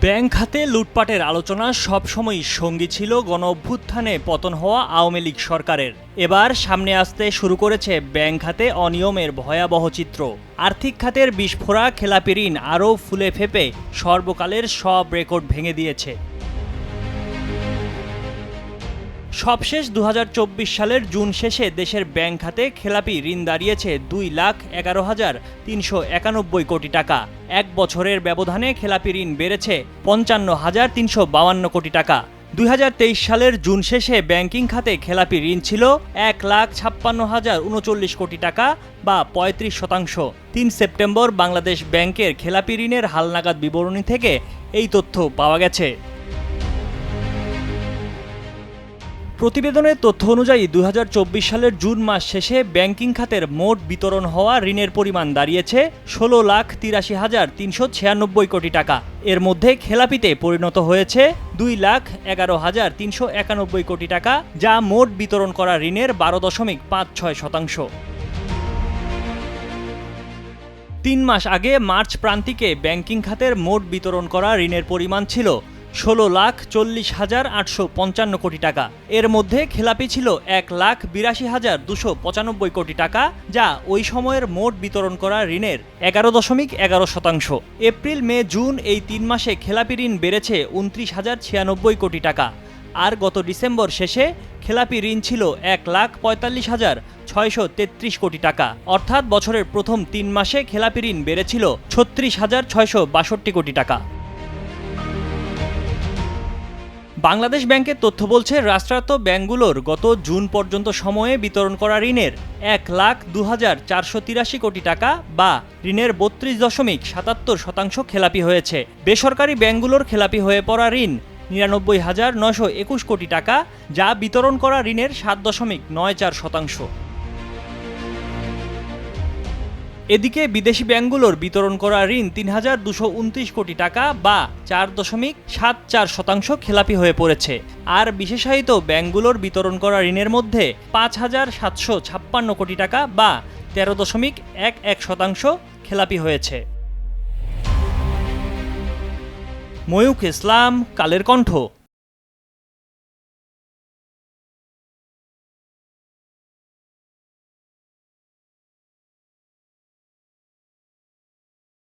Bank খাতে লুটপাটের আলোচনা সবসময়ই সঙ্গী ছিল গণঅভ্যুত্থানে পতন হওয়া আওয়ামী লীগ সরকারের। এবার সামনে আসতে শুরু করেছে ব্যাংক খাতে অনিয়মের ভয়াবহ চিত্র। আর্থিক খাতের বিস্ফোরা খেলাপি ঋণ আরও ফুলে ফেঁপে সর্বকালের সব রেকর্ড ভেঙে দিয়েছে। সবশেষ ২০২৪ সালের জুন শেষে দেশের ব্যাংক খাতে খেলাপি ঋণ দাঁড়িয়েছে ২,১১,৩৯১ কোটি টাকা। এক বছরের ব্যবধানে খেলাপি ঋণ বেড়েছে ৫৫,৩৫২ কোটি টাকা। ২০২৩ সালের জুন শেষে ব্যাংকিং খাতে খেলাপি ঋণ ছিল ১,৫৬,০৩৯ কোটি টাকা বা ৩৫%। ৩ সেপ্টেম্বর বাংলাদেশ ব্যাংকের খেলাপি ঋণের হালনাগাদ বিবরণী থেকে এই তথ্য পাওয়া গেছে। প্রতিবেদনের তথ্য অনুযায়ী ২০২৪ সালের জুন মাস শেষে ব্যাংকিং খাতের মোট বিতরণ হওয়া ঋণের পরিমাণ দাঁড়িয়েছে ১৬,৮৩,৩৯৬ কোটি টাকা। এর মধ্যে খেলাপিতে পরিণত হয়েছে ২,১১,৩৯১ কোটি টাকা, যা মোট বিতরণ করা ঋণের ১২.৫৬%। ৩ মাস আগে মার্চ প্রান্তিকে ব্যাংকিং খাতের মোট বিতরণ করা ঋণের পরিমাণ ছিল ১৬,৪০,৮৫৫ কোটি টাকা। এর মধ্যে খেলাপি ছিল ১,৮২,২৯৫ কোটি টাকা, যা ওই সময়ের মোট বিতরণ করা ঋণের ১১.১১%। এপ্রিল, মে, জুন এই ৩ মাসে খেলাপি ঋণ বেড়েছে ২৯,০৯৬ কোটি টাকা। আর গত ডিসেম্বর শেষে খেলাপি ঋণ ছিল ১,৪৫,৬৩৩ কোটি টাকা। অর্থাৎ বছরের প্রথম ৩ মাসে খেলাপি ঋণ বেড়েছিল ৩৬,৬৬২ কোটি টাকা। বাংলাদেশ ব্যাংকের তথ্য বলছে, রাষ্ট্রায়ত্ত ব্যাংকগুলোর গত জুন পর্যন্ত সময়ে বিতরণ করা ঋণের ১,০২,৪৮৩ কোটি টাকা বা ঋণের ৩২.৭৭% খেলাপি হয়েছে। বেসরকারি ব্যাংকগুলোর খেলাপি হয়ে পড়া ঋণ ৯৯,৯২১ কোটি টাকা, যা বিতরণ করা ঋণের ৭.৯৪%। এদিকে বিদেশি ব্যাংকগুলোর বিতরণ করা ঋণ ৩,২২৯ কোটি টাকা বা ৪.৭৪% খেলাপি হয়ে পড়েছে। আর বিশেষায়িত ব্যাংকগুলোর বিতরণ করা ঋণের মধ্যে ৫,৭৫৬ কোটি টাকা বা ১৩.১১% খেলাপি হয়েছে। ময়ূখ ইসলাম, কালের কণ্ঠ।